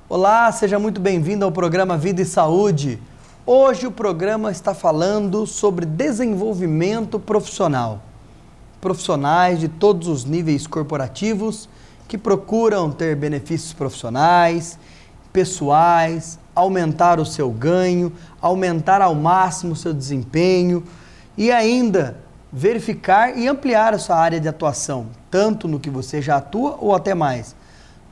Olá, seja muito bem-vindo ao programa Vida e Saúde. Hoje o programa está falando sobre desenvolvimento profissional. Profissionais de todos os níveis corporativos que procuram ter benefícios profissionais, pessoais, aumentar o seu ganho, aumentar ao máximo o seu desempenho e ainda verificar e ampliar a sua área de atuação, tanto no que você já atua ou até mais.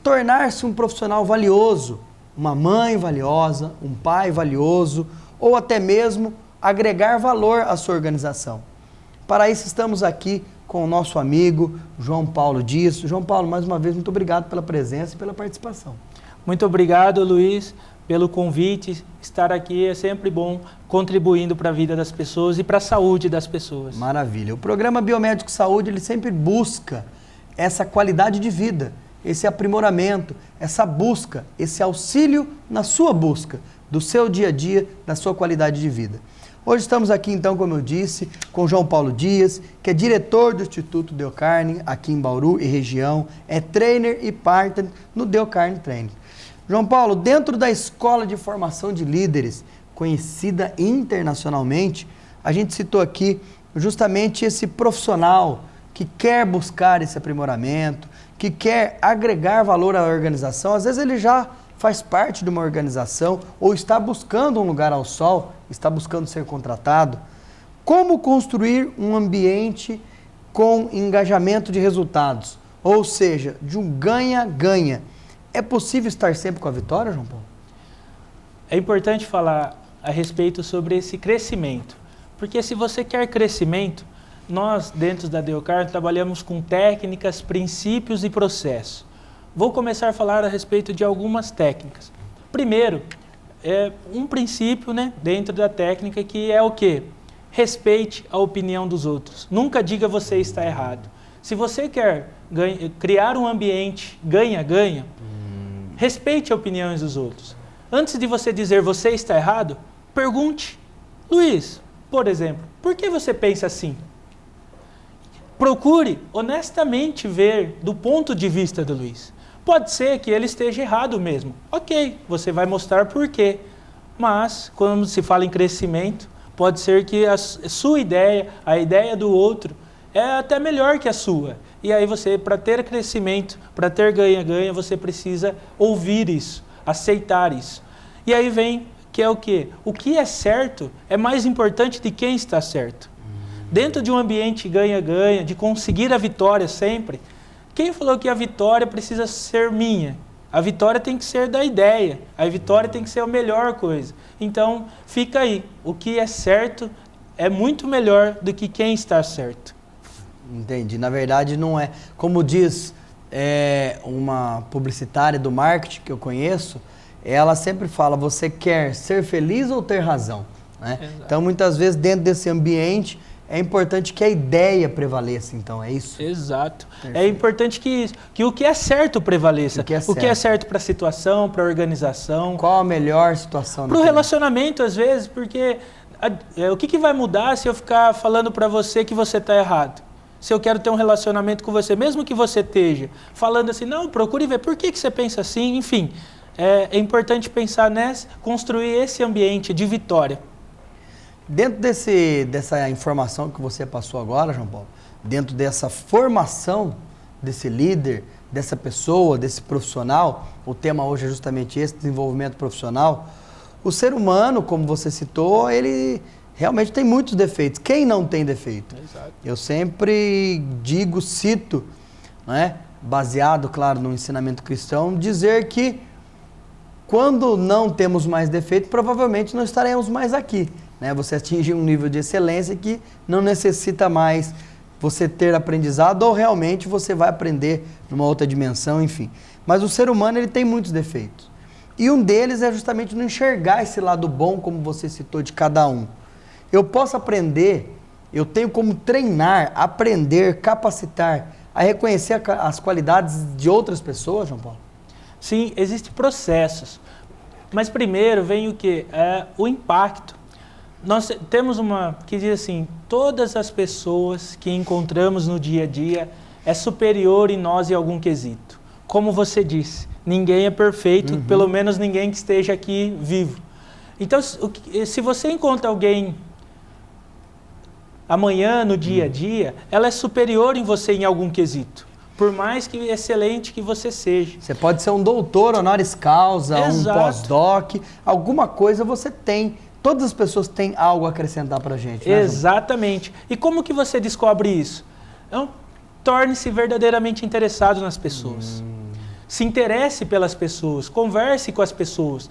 Tornar-se um profissional valioso, uma mãe valiosa, um pai valioso ou até mesmo agregar valor à sua organização. Para isso estamos aqui com o nosso amigo João Paulo Dias. João Paulo, mais uma vez, muito obrigado pela presença e pela participação. Muito obrigado, Luiz, pelo convite. Estar aqui é sempre bom, contribuindo para a vida das pessoas e para a saúde das pessoas. Maravilha. O programa Biomédico Saúde, ele sempre busca essa qualidade de vida, esse aprimoramento, essa busca, esse auxílio na sua busca, do seu dia a dia, da sua qualidade de vida. Hoje estamos aqui, então, como eu disse, com João Paulo Dias, que é diretor do Instituto Dale Carnegie, aqui em Bauru e região, é trainer e partner no Dale Carnegie Training. João Paulo, dentro da Escola de Formação de Líderes, conhecida internacionalmente, a gente citou aqui justamente esse profissional que quer buscar esse aprimoramento, que quer agregar valor à organização. Às vezes ele já faz parte de uma organização ou está buscando um lugar ao sol, está buscando ser contratado. Como construir um ambiente com engajamento de resultados? Ou seja, de um ganha-ganha. É possível estar sempre com a vitória, João Paulo? É importante falar a respeito sobre esse crescimento, porque se você quer crescimento, nós dentro da Dale Carnegie trabalhamos com técnicas, princípios e processos. Vou começar a falar a respeito de algumas técnicas. Primeiro, um princípio, dentro da técnica, que é o quê? Respeite a opinião dos outros. Nunca diga você está errado. Se você quer criar um ambiente ganha-ganha, respeite a opinião dos outros. Antes de você dizer você está errado, pergunte. Luiz, por exemplo, por que você pensa assim? Procure honestamente ver do ponto de vista do Luiz. Pode ser que ele esteja errado mesmo. Ok, você vai mostrar por quê. Mas, quando se fala em crescimento, pode ser que a sua ideia, a ideia do outro, é até melhor que a sua. E aí você, para ter crescimento, para ter ganha-ganha, você precisa ouvir isso, aceitar isso. E aí vem que é o quê? O que é certo é mais importante de quem está certo. Dentro de um ambiente ganha-ganha, de conseguir a vitória sempre, quem falou que a vitória precisa ser minha? A vitória tem que ser da ideia, a vitória tem que ser a melhor coisa. Então, fica aí, o que é certo é muito melhor do que quem está certo. Entendi, na verdade não é, como diz uma publicitária do marketing que eu conheço, ela sempre fala, você quer ser feliz ou ter razão? Né? Então, muitas vezes, dentro desse ambiente, é importante que a ideia prevaleça, então, é isso? Exato. Perfeito. É importante que o que é certo prevaleça. O que é certo para a situação, para a organização. Qual a melhor situação? Para o relacionamento, às vezes, porque o que vai mudar se eu ficar falando para você que você está errado? Se eu quero ter um relacionamento com você, mesmo que você esteja falando assim, não, procure ver por que você pensa assim, enfim. É importante pensar construir esse ambiente de vitória. Dentro dessa informação que você passou agora, João Paulo, dentro dessa formação desse líder, dessa pessoa, desse profissional, o tema hoje é justamente esse, desenvolvimento profissional, o ser humano, como você citou, ele realmente tem muitos defeitos. Quem não tem defeito? Exato. Eu sempre cito, baseado, claro, no ensinamento cristão, dizer que quando não temos mais defeito, provavelmente não estaremos mais aqui. Você atinge um nível de excelência que não necessita mais você ter aprendizado ou realmente você vai aprender numa outra dimensão, enfim. Mas o ser humano ele tem muitos defeitos. E um deles é justamente não enxergar esse lado bom, como você citou, de cada um. Eu posso aprender, eu tenho como treinar, aprender, capacitar, a reconhecer as qualidades de outras pessoas, João Paulo? Sim, existem processos. Mas primeiro vem o quê? O impacto. Nós temos uma que diz assim, todas as pessoas que encontramos no dia a dia é superior em nós em algum quesito. Como você disse, ninguém é perfeito, pelo menos ninguém que esteja aqui vivo. Então, se você encontra alguém amanhã, no dia a dia, ela é superior em você em algum quesito. Por mais que excelente que você seja. Você pode ser um doutor honoris causa, Exato. um pós-doc, alguma coisa você tem. Todas as pessoas têm algo a acrescentar pra gente, né, João? Exatamente. E como que você descobre isso? Então, torne-se verdadeiramente interessado nas pessoas. Se interesse pelas pessoas, converse com as pessoas,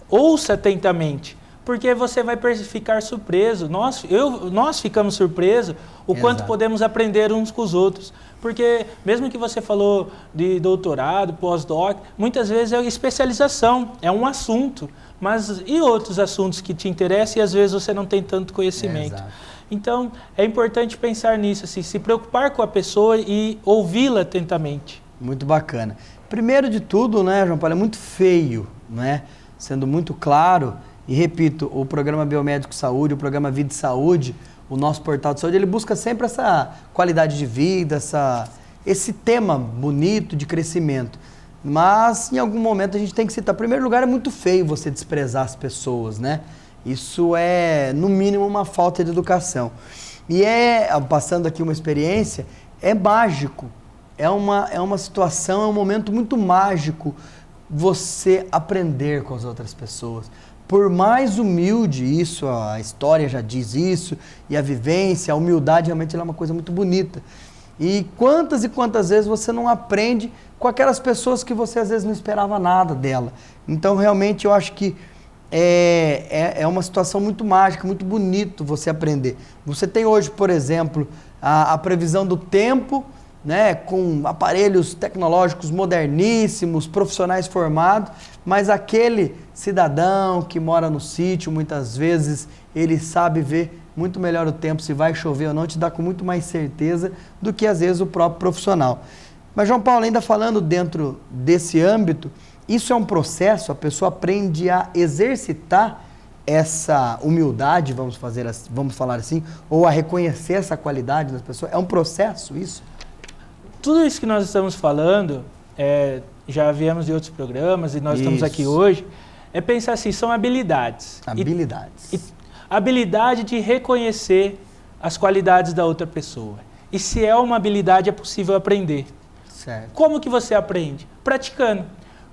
ouça atentamente, porque você vai ficar surpreso. Nós ficamos surpresos o quanto podemos aprender uns com os outros. Porque mesmo que você falou de doutorado, pós-doc, muitas vezes é especialização, é um assunto. Mas e outros assuntos que te interessam e às vezes você não tem tanto conhecimento? Então, é importante pensar nisso, assim, se preocupar com a pessoa e ouvi-la atentamente. Muito bacana. Primeiro de tudo, né, João Paulo, é muito feio, né? Sendo muito claro, e repito, o programa Biomédico Saúde, o programa Vida e Saúde, o nosso portal de saúde, ele busca sempre essa qualidade de vida, esse tema bonito de crescimento. Mas, em algum momento, a gente tem que citar. Em primeiro lugar, é muito feio você desprezar as pessoas, né? Isso é, no mínimo, uma falta de educação. E passando aqui uma experiência, é mágico. É uma situação, é um momento muito mágico você aprender com as outras pessoas. Por mais humilde, isso, a história já diz isso, e a vivência, a humildade realmente é uma coisa muito bonita. E quantas vezes você não aprende com aquelas pessoas que você às vezes não esperava nada dela. Então realmente eu acho que é uma situação muito mágica, muito bonito você aprender. Você tem hoje, por exemplo, a previsão do tempo, né, com aparelhos tecnológicos moderníssimos, profissionais formados, mas aquele cidadão que mora no sítio, muitas vezes, ele sabe ver muito melhor o tempo, se vai chover ou não, te dá com muito mais certeza do que, às vezes, o próprio profissional. Mas, João Paulo, ainda falando dentro desse âmbito, isso é um processo, a pessoa aprende a exercitar essa humildade, vamos falar assim, ou a reconhecer essa qualidade das pessoas. É um processo isso? Tudo isso que nós estamos falando, já viemos de outros programas e nós estamos aqui hoje, é pensar assim, são habilidades. Habilidades. Habilidade de reconhecer as qualidades da outra pessoa. E se é uma habilidade, é possível aprender. Certo. Como que você aprende? Praticando.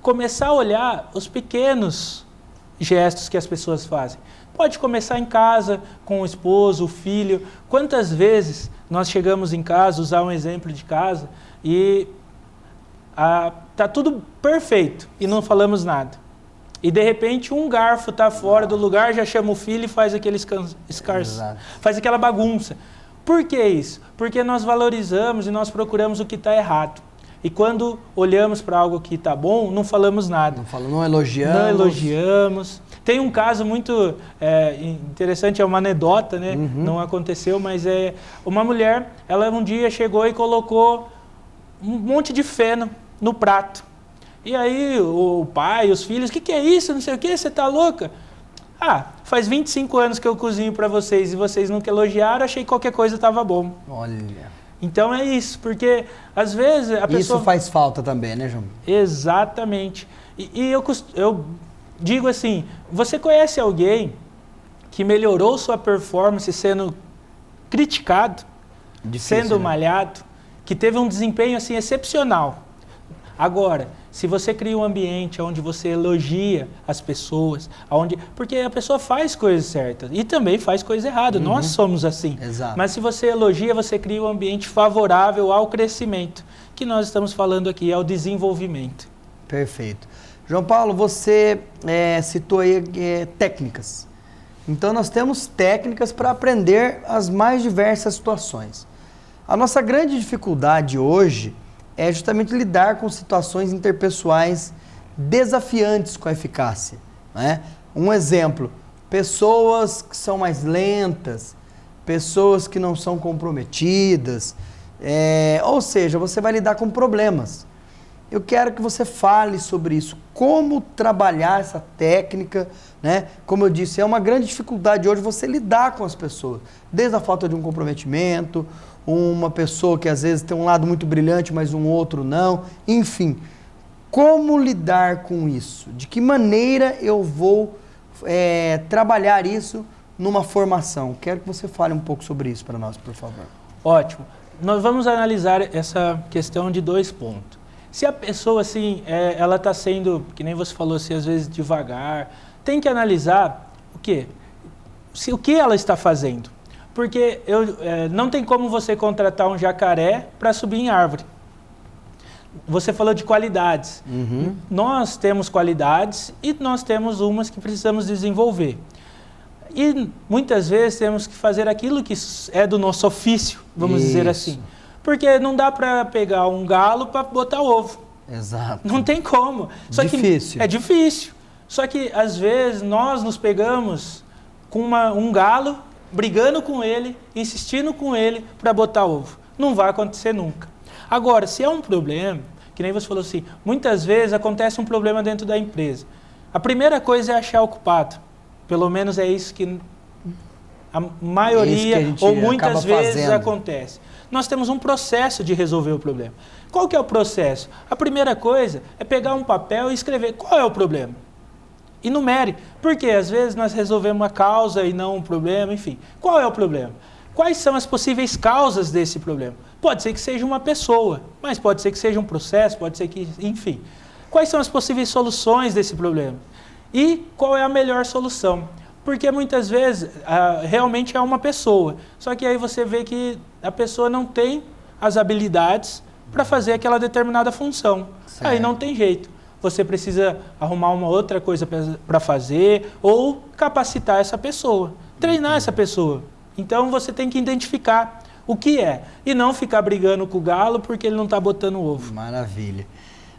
Começar a olhar os pequenos gestos que as pessoas fazem. Pode começar em casa, com o esposo, o filho. Quantas vezes nós chegamos em casa, usar um exemplo de casa, e tá tudo perfeito e não falamos nada. E de repente um garfo está fora do lugar, já chama o filho e faz aquele faz aquela bagunça. Por que isso? Porque nós valorizamos e nós procuramos o que está errado. E quando olhamos para algo que está bom, não falamos nada. Não elogiamos. Não elogiamos. Tem um caso muito interessante, é uma anedota, né? Não aconteceu, mas é uma mulher, ela um dia chegou e colocou um monte de feno no prato. E aí o pai, os filhos, o que é isso? Não sei o que, você tá louca? Faz 25 anos que eu cozinho para vocês e vocês nunca elogiaram, achei que qualquer coisa estava bom. Olha. Então é isso, porque às vezes a pessoa... Isso faz falta também, né, João? Exatamente. E eu digo assim, você conhece alguém que melhorou sua performance sendo criticado, sendo malhado, que teve um desempenho assim excepcional? Agora, se você cria um ambiente onde você elogia as pessoas, porque a pessoa faz coisas certas e também faz coisas erradas, nós somos assim. Exato. Mas se você elogia, você cria um ambiente favorável ao crescimento, que nós estamos falando aqui, ao desenvolvimento. Perfeito. João Paulo, você citou aí técnicas. Então nós temos técnicas para aprender as mais diversas situações. A nossa grande dificuldade hoje é justamente lidar com situações interpessoais desafiantes com a eficácia, né? Um exemplo, pessoas que são mais lentas, pessoas que não são comprometidas, ou seja, você vai lidar com problemas. Eu quero que você fale sobre isso, como trabalhar essa técnica, né? Como eu disse, é uma grande dificuldade hoje você lidar com as pessoas, desde a falta de um comprometimento, uma pessoa que às vezes tem um lado muito brilhante, mas um outro não, enfim. Como lidar com isso? De que maneira eu vou trabalhar isso numa formação? Quero que você fale um pouco sobre isso para nós, por favor. Ótimo. Nós vamos analisar essa questão de 2 pontos. Se a pessoa, assim, ela está sendo, que nem você falou, assim, às vezes devagar, tem que analisar o quê? O que ela está fazendo. Porque não tem como você contratar um jacaré para subir em árvore. Você falou de qualidades. Uhum. Nós temos qualidades e nós temos umas que precisamos desenvolver. E muitas vezes temos que fazer aquilo que é do nosso ofício, vamos dizer assim. Porque não dá para pegar um galo para botar ovo. Exato. Não tem como. Difícil. É difícil. Só que às vezes nós nos pegamos com um galo, brigando com ele, insistindo com ele para botar ovo. Não vai acontecer nunca. Agora, se é um problema, que nem você falou assim, muitas vezes acontece um problema dentro da empresa. A primeira coisa é achar o culpado. Pelo menos é isso que a maioria ou muitas vezes acontece. Nós temos um processo de resolver o problema. Qual que é o processo? A primeira coisa é pegar um papel e escrever qual é o problema. Enumere. Porque às vezes nós resolvemos a causa e não um problema, enfim. Qual é o problema? Quais são as possíveis causas desse problema? Pode ser que seja uma pessoa, mas pode ser que seja um processo, pode ser que, enfim. Quais são as possíveis soluções desse problema? E qual é a melhor solução? Porque muitas vezes realmente é uma pessoa, só que aí você vê que a pessoa não tem as habilidades para fazer aquela determinada função. Certo. Aí não tem jeito. Você precisa arrumar uma outra coisa para fazer ou capacitar essa pessoa, treinar essa pessoa. Então você tem que identificar o que é e não ficar brigando com o galo porque ele não está botando ovo. Maravilha.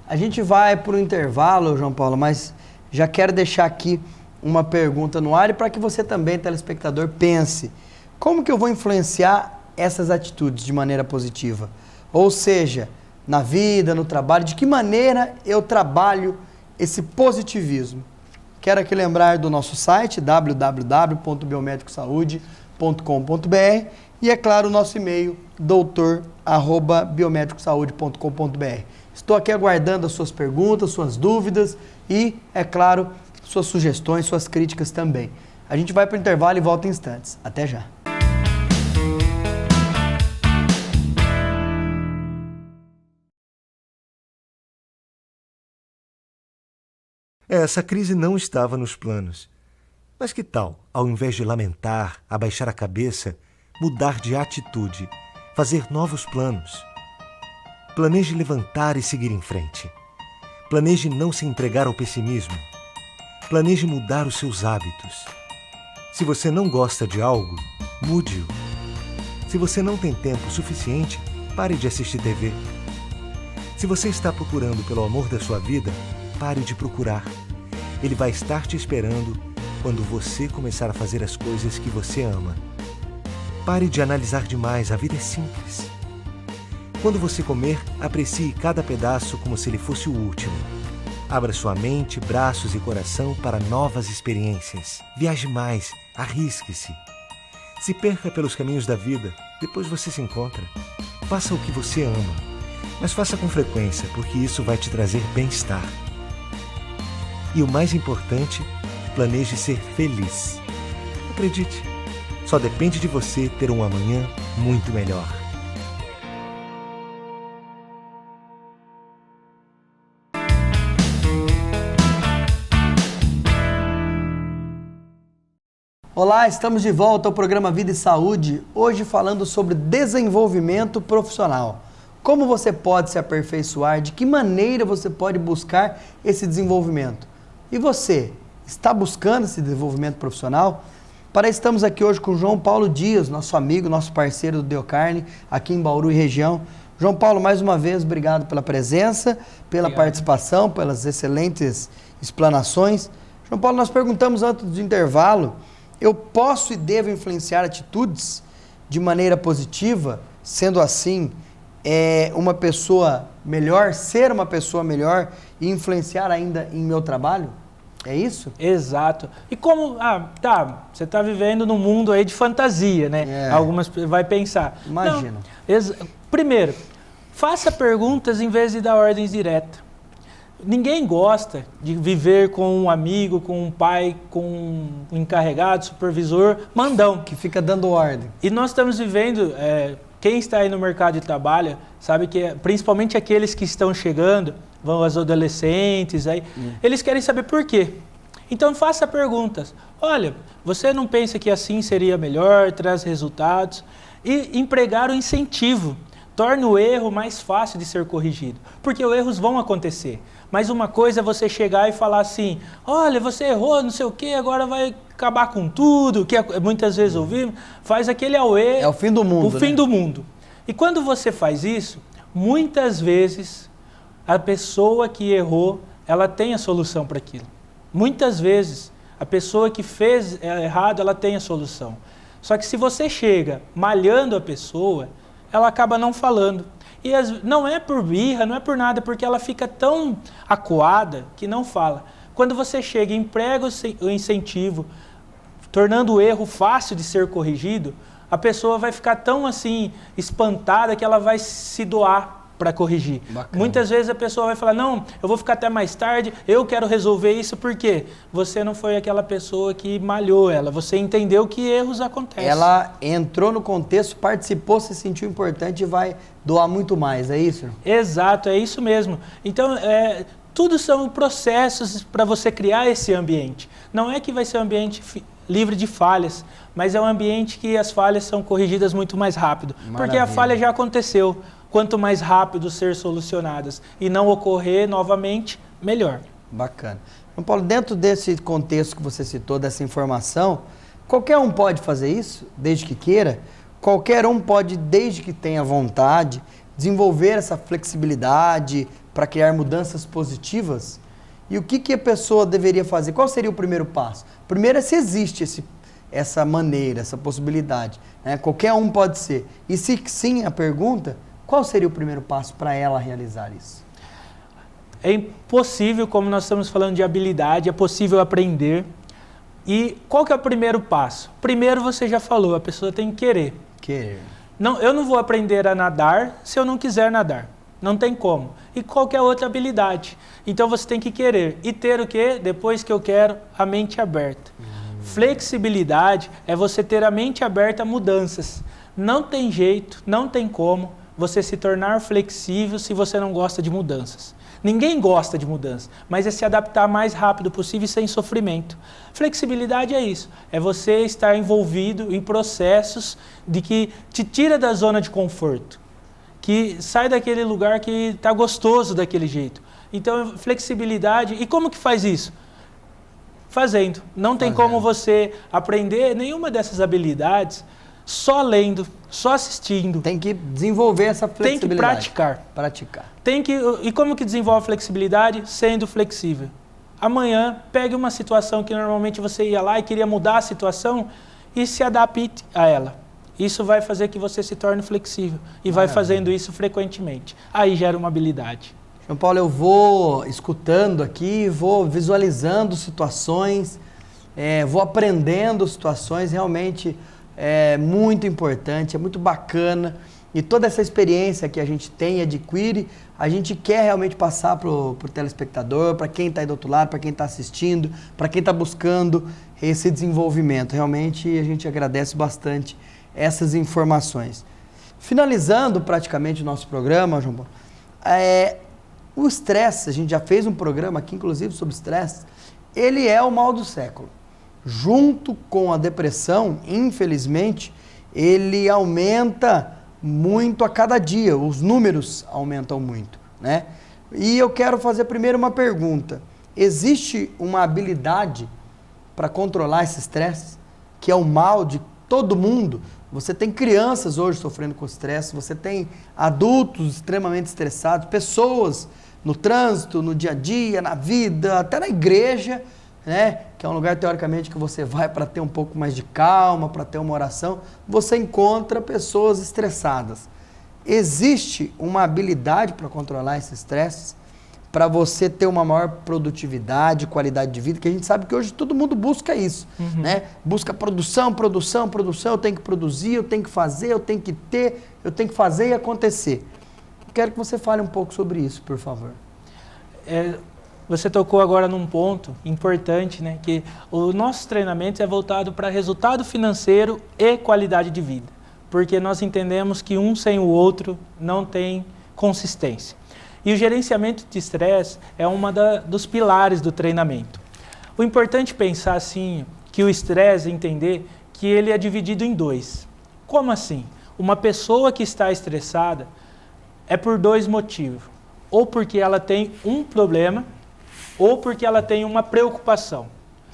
A gente vai para o intervalo, João Paulo, mas já quero deixar aqui uma pergunta no ar e para que você também, telespectador, pense. Como que eu vou influenciar essas atitudes de maneira positiva? Ou seja, na vida, no trabalho, de que maneira eu trabalho esse positivismo? Quero aqui lembrar do nosso site, www.biomedicosaude.com.br e, é claro, o nosso e-mail, doutor@biomedicosaude.com.br. Estou aqui aguardando as suas perguntas, suas dúvidas e, é claro, suas sugestões, suas críticas também. A gente vai para o intervalo e volta em instantes. Até já. Essa crise não estava nos planos. Mas que tal, ao invés de lamentar, abaixar a cabeça, mudar de atitude, fazer novos planos? Planeje levantar e seguir em frente. Planeje não se entregar ao pessimismo. Planeje mudar os seus hábitos. Se você não gosta de algo, mude-o. Se você não tem tempo suficiente, pare de assistir TV. Se você está procurando pelo amor da sua vida, pare de procurar. Ele vai estar te esperando quando você começar a fazer as coisas que você ama. Pare de analisar demais, a vida é simples. Quando você comer, aprecie cada pedaço como se ele fosse o último. Abra sua mente, braços e coração para novas experiências. Viaje mais, arrisque-se. Se perca pelos caminhos da vida, depois você se encontra. Faça o que você ama, mas faça com frequência, porque isso vai te trazer bem-estar. E o mais importante, planeje ser feliz. Acredite, só depende de você ter um amanhã muito melhor. Olá, estamos de volta ao programa Vida e Saúde, hoje falando sobre desenvolvimento profissional. Como você pode se aperfeiçoar, de que maneira você pode buscar esse desenvolvimento? E você, está buscando esse desenvolvimento profissional? Para isso estamos aqui hoje com o João Paulo Dias, nosso amigo, nosso parceiro do Deocarne, aqui em Bauru e região. João Paulo, mais uma vez, obrigado pela presença, pela participação, pelas excelentes explanações. João Paulo, nós perguntamos antes do intervalo, eu posso e devo influenciar atitudes de maneira positiva, sendo assim, uma pessoa melhor, ser uma pessoa melhor e influenciar ainda em meu trabalho? É isso? Exato. E como, você está vivendo num mundo aí de fantasia, né? Algumas vai pensar. Imagina. Primeiro, faça perguntas em vez de dar ordens diretas. Ninguém gosta de viver com um amigo, com um pai, com um encarregado, supervisor, mandão. Que fica dando ordem. E nós estamos vivendo, quem está aí no mercado de trabalho, sabe que principalmente aqueles que estão chegando, vão as adolescentes, aí, eles querem saber por quê. Então faça perguntas. Olha, você não pensa que assim seria melhor, traz resultados? E empregar o incentivo. Torne o erro mais fácil de ser corrigido. Porque os erros vão acontecer. Mas uma coisa é você chegar e falar assim, olha, você errou, não sei o quê, agora vai acabar com tudo, que muitas vezes ouvimos, faz aquele auê. É o fim do mundo, O fim do mundo. E quando você faz isso, muitas vezes a pessoa que errou, ela tem a solução para aquilo. Muitas vezes a pessoa que fez errado, ela tem a solução. Só que se você chega malhando a pessoa, ela acaba não falando. E não é por birra, não é por nada, porque ela fica tão acuada que não fala. Quando você chega e emprega o incentivo, tornando o erro fácil de ser corrigido, a pessoa vai ficar tão assim espantada que ela vai se doar para corrigir. Bacana. Muitas vezes a pessoa vai falar, não, eu vou ficar até mais tarde, eu quero resolver isso, por quê? Você não foi aquela pessoa que malhou ela, você entendeu que erros acontecem. Ela entrou no contexto, participou, se sentiu importante e vai doar muito mais, é isso? Exato, é isso mesmo. Então, tudo são processos para você criar esse ambiente. Não é que vai ser um ambiente livre de falhas, mas é um ambiente que as falhas são corrigidas muito mais rápido. Maravilha. Porque a falha já aconteceu. Quanto mais rápido ser solucionadas e não ocorrer novamente, melhor. Bacana. João Paulo, dentro desse contexto que você citou, dessa informação, qualquer um pode fazer isso, desde que queira? Qualquer um pode, desde que tenha vontade, desenvolver essa flexibilidade para criar mudanças positivas? E o que a pessoa deveria fazer? Qual seria o primeiro passo? Primeiro é se existe essa maneira, essa possibilidade, né? Qualquer um pode ser. E se sim a pergunta, qual seria o primeiro passo para ela realizar isso? É impossível, como nós estamos falando de habilidade, é possível aprender. E qual que é o primeiro passo? Primeiro você já falou, a pessoa tem que querer. Querer. Não, eu não vou aprender a nadar se eu não quiser nadar. Não tem como. E qualquer outra habilidade. Então você tem que querer. E ter o quê? Depois que eu quero, a mente aberta. Flexibilidade é você ter a mente aberta a mudanças. Não tem jeito, não tem como você se tornar flexível se você não gosta de mudanças. Ninguém gosta de mudanças, mas é se adaptar mais rápido possível e sem sofrimento. Flexibilidade é isso, é você estar envolvido em processos de que te tira da zona de conforto, que sai daquele lugar que está gostoso daquele jeito. Então, flexibilidade, e como que faz isso? Fazendo. Não tem como você aprender nenhuma dessas habilidades só lendo, só assistindo. Tem que desenvolver essa flexibilidade. Tem que praticar. Praticar. E como que desenvolve a flexibilidade? Sendo flexível. Amanhã, pegue uma situação que normalmente você ia lá e queria mudar a situação e se adapte a ela. Isso vai fazer que você se torne flexível. E vai fazendo isso frequentemente. Aí gera uma habilidade. João Paulo, eu vou escutando aqui, vou visualizando situações, vou aprendendo situações, realmente é muito importante, é muito bacana. E toda essa experiência que a gente tem e adquire, a gente quer realmente passar para o telespectador, para quem está aí do outro lado, para quem está assistindo, para quem está buscando esse desenvolvimento. Realmente a gente agradece bastante essas informações. Finalizando praticamente o nosso programa, João Paulo, o estresse, a gente já fez um programa aqui, inclusive, sobre estresse, ele é o mal do século. Junto com a depressão, infelizmente, ele aumenta muito a cada dia, os números aumentam muito, né? E eu quero fazer primeiro uma pergunta. Existe uma habilidade para controlar esse estresse, que é o mal de todo mundo? Você tem crianças hoje sofrendo com estresse, você tem adultos extremamente estressados, pessoas no trânsito, no dia a dia, na vida, até na igreja, né? Que é um lugar, teoricamente, que você vai para ter um pouco mais de calma, para ter uma oração, você encontra pessoas estressadas. Existe uma habilidade para controlar esse estresse, para você ter uma maior produtividade, qualidade de vida, que a gente sabe que hoje todo mundo busca isso, né? Busca produção, produção, produção, eu tenho que produzir, eu tenho que fazer, eu tenho que ter, eu tenho que fazer e acontecer. Quero que você fale um pouco sobre isso, por favor. você tocou agora num ponto importante, né? Que o nosso treinamento é voltado para resultado financeiro e qualidade de vida. Porque nós entendemos que um sem o outro não tem consistência. E o gerenciamento de estresse é dos pilares do treinamento. O importante é pensar assim, que o estresse, entender que ele é dividido em dois. Como assim? Uma pessoa que está estressada é por dois motivos. Ou porque ela tem um problema, ou porque ela tem uma preocupação.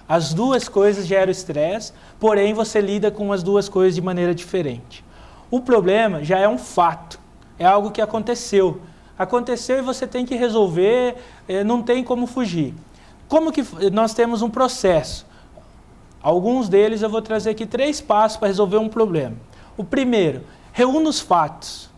As duas coisas geram estresse, porém você lida com as duas coisas de maneira diferente. O problema já é um fato, é algo que aconteceu. Aconteceu e você tem que resolver, não tem como fugir. Como que nós temos um processo? Alguns deles eu vou trazer aqui 3 passos para resolver um problema. O primeiro, reúna os fatos.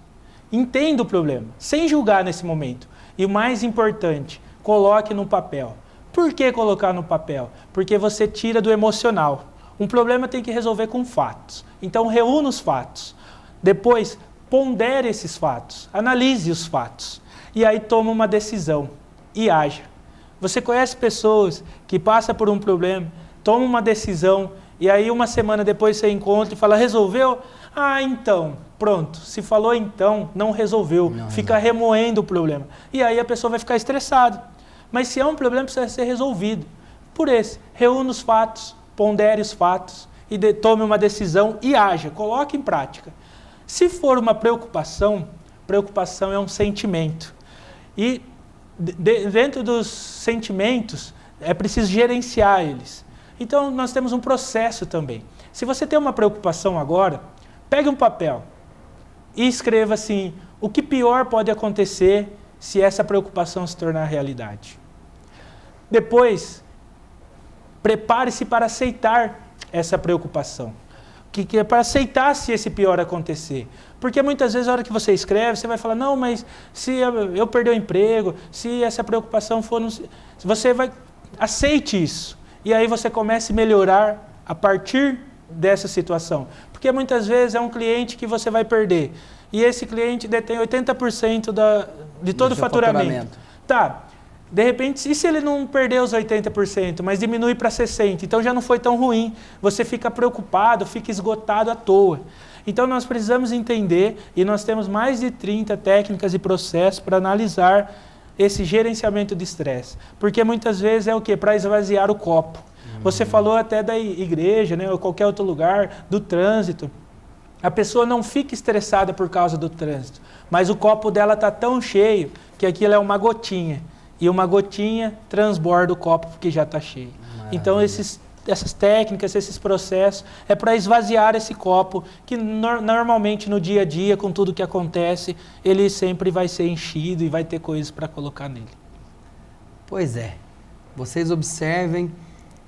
Entenda o problema, sem julgar nesse momento. E o mais importante, coloque no papel. Por que colocar no papel? Porque você tira do emocional. Um problema tem que resolver com fatos. Então reúna os fatos. Depois, pondere esses fatos, analise os fatos. E aí toma uma decisão e haja. Você conhece pessoas que passam por um problema, tomam uma decisão e aí uma semana depois você encontra e fala, resolveu? Ah, então, pronto. Se falou então, não resolveu. Não fica remoendo o problema. E aí a pessoa vai ficar estressada. Mas se é um problema, precisa ser resolvido. Por esse, reúna os fatos, pondere os fatos e tome uma decisão e haja, coloque em prática. Se for uma preocupação, preocupação é um sentimento. E dentro dos sentimentos, é preciso gerenciar eles. Então, nós temos um processo também. Se você tem uma preocupação agora, pegue um papel e escreva assim, o que pior pode acontecer se essa preocupação se tornar realidade. Depois, prepare-se para aceitar essa preocupação. Que é para aceitar se esse pior acontecer. Porque muitas vezes, a hora que você escreve, você vai falar, não, mas se eu perder o emprego, se essa preocupação for... Você vai... Aceite isso. E aí você comece a melhorar a partir dessa situação. Porque muitas vezes é um cliente que você vai perder. E esse cliente detém 80% de todo o faturamento. Tá. De repente, e se ele não perder os 80%, mas diminui para 60%? Então já não foi tão ruim. Você fica preocupado, fica esgotado à toa. Então nós precisamos entender, e nós temos mais de 30 técnicas e processos para analisar esse gerenciamento de estresse. Porque muitas vezes é o quê? Para esvaziar o copo. Você falou até da igreja, né, ou qualquer outro lugar, do trânsito. A pessoa não fica estressada por causa do trânsito, mas o copo dela está tão cheio que aquilo é uma gotinha. E uma gotinha transborda o copo porque já está cheio. Maravilha. Então, essas técnicas, esses processos, é para esvaziar esse copo, que normalmente no dia a dia, com tudo que acontece, ele sempre vai ser enchido e vai ter coisas para colocar nele. Pois é. Vocês observem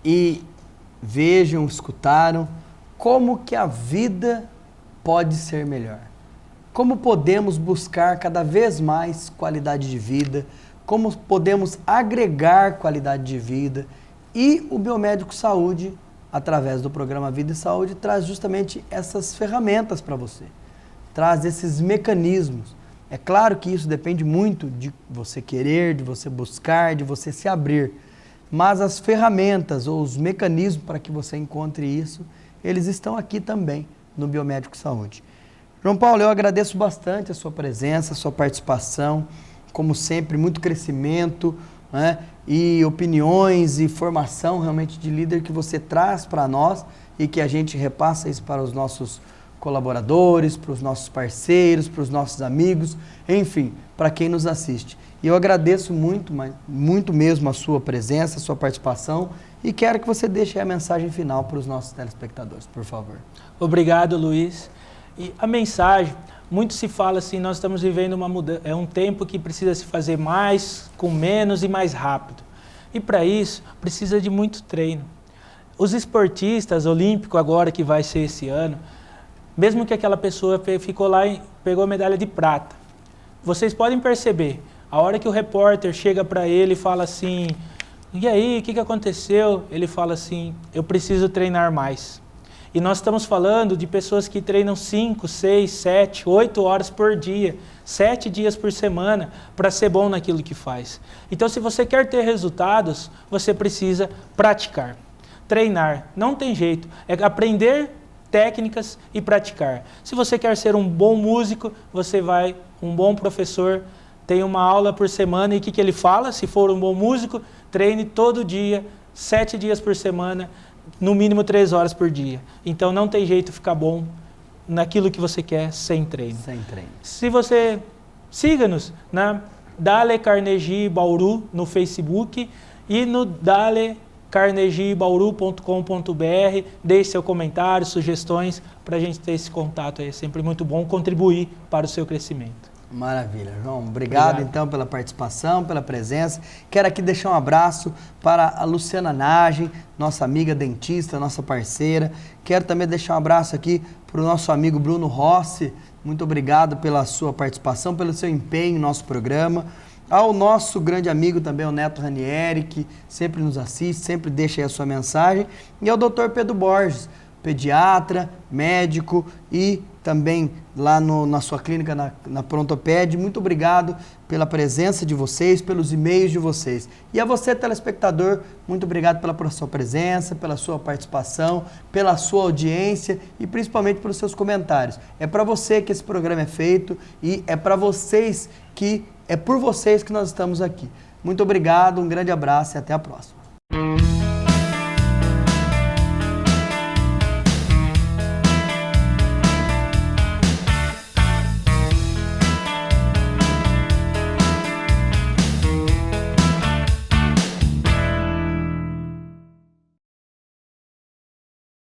e vejam, escutaram como que a vida pode ser melhor. Como podemos buscar cada vez mais qualidade de vida, como podemos agregar qualidade de vida. E o Biomédico Saúde, através do programa Vida e Saúde, traz justamente essas ferramentas para você. Traz esses mecanismos. É claro que isso depende muito de você querer, de você buscar, de você se abrir. Mas as ferramentas ou os mecanismos para que você encontre isso, eles estão aqui também no Biomédico Saúde. João Paulo, eu agradeço bastante a sua presença, a sua participação. Como sempre, muito crescimento, né? E opiniões e formação realmente de líder que você traz para nós e que a gente repassa isso para os nossos colaboradores, para os nossos parceiros, para os nossos amigos, enfim, para quem nos assiste. E eu agradeço muito mesmo a sua presença, a sua participação e quero que você deixe a mensagem final para os nossos telespectadores, por favor. Obrigado, Luiz. E a mensagem... Muito se fala assim, nós estamos vivendo uma mudança, é um tempo que precisa se fazer mais, com menos e mais rápido. E para isso, precisa de muito treino. Os esportistas olímpicos agora, que vai ser esse ano, mesmo que aquela pessoa ficou lá e pegou a medalha de prata, vocês podem perceber, a hora que o repórter chega para ele e fala assim, e aí, o que aconteceu? Ele fala assim, eu preciso treinar mais. E nós estamos falando de pessoas que treinam 5, 6, 7, 8 horas por dia, 7 dias por semana, para ser bom naquilo que faz. Então, se você quer ter resultados, você precisa praticar. Treinar, não tem jeito, é aprender técnicas e praticar. Se você quer ser um bom músico, você vai, um bom professor, tem uma aula por semana e o que ele fala? Se for um bom músico, treine todo dia, 7 dias por semana, no mínimo 3 horas por dia. Então não tem jeito de ficar bom naquilo que você quer sem treino. Sem treino. Se você... Siga-nos na Dale Carnegie Bauru no Facebook e no dalecarnegiebauru.com.br. Deixe seu comentário, sugestões, para a gente ter esse contato aí. É sempre muito bom contribuir para o seu crescimento. Maravilha, João. Obrigado então pela participação, pela presença. Quero aqui deixar um abraço para a Luciana Nagem, nossa amiga dentista, nossa parceira. Quero também deixar um abraço aqui para o nosso amigo Bruno Rossi. Muito obrigado pela sua participação, pelo seu empenho no nosso programa. Ao nosso grande amigo também, o Neto Ranieri, que sempre nos assiste, sempre deixa aí a sua mensagem. E ao Dr. Pedro Borges, pediatra, médico e também lá na sua clínica, na Prontoped. Muito obrigado pela presença de vocês, pelos e-mails de vocês. E a você, telespectador, muito obrigado pela sua presença, pela sua participação, pela sua audiência e principalmente pelos seus comentários. É para você que esse programa é feito e é para vocês é por vocês que nós estamos aqui. Muito obrigado, um grande abraço e até a próxima.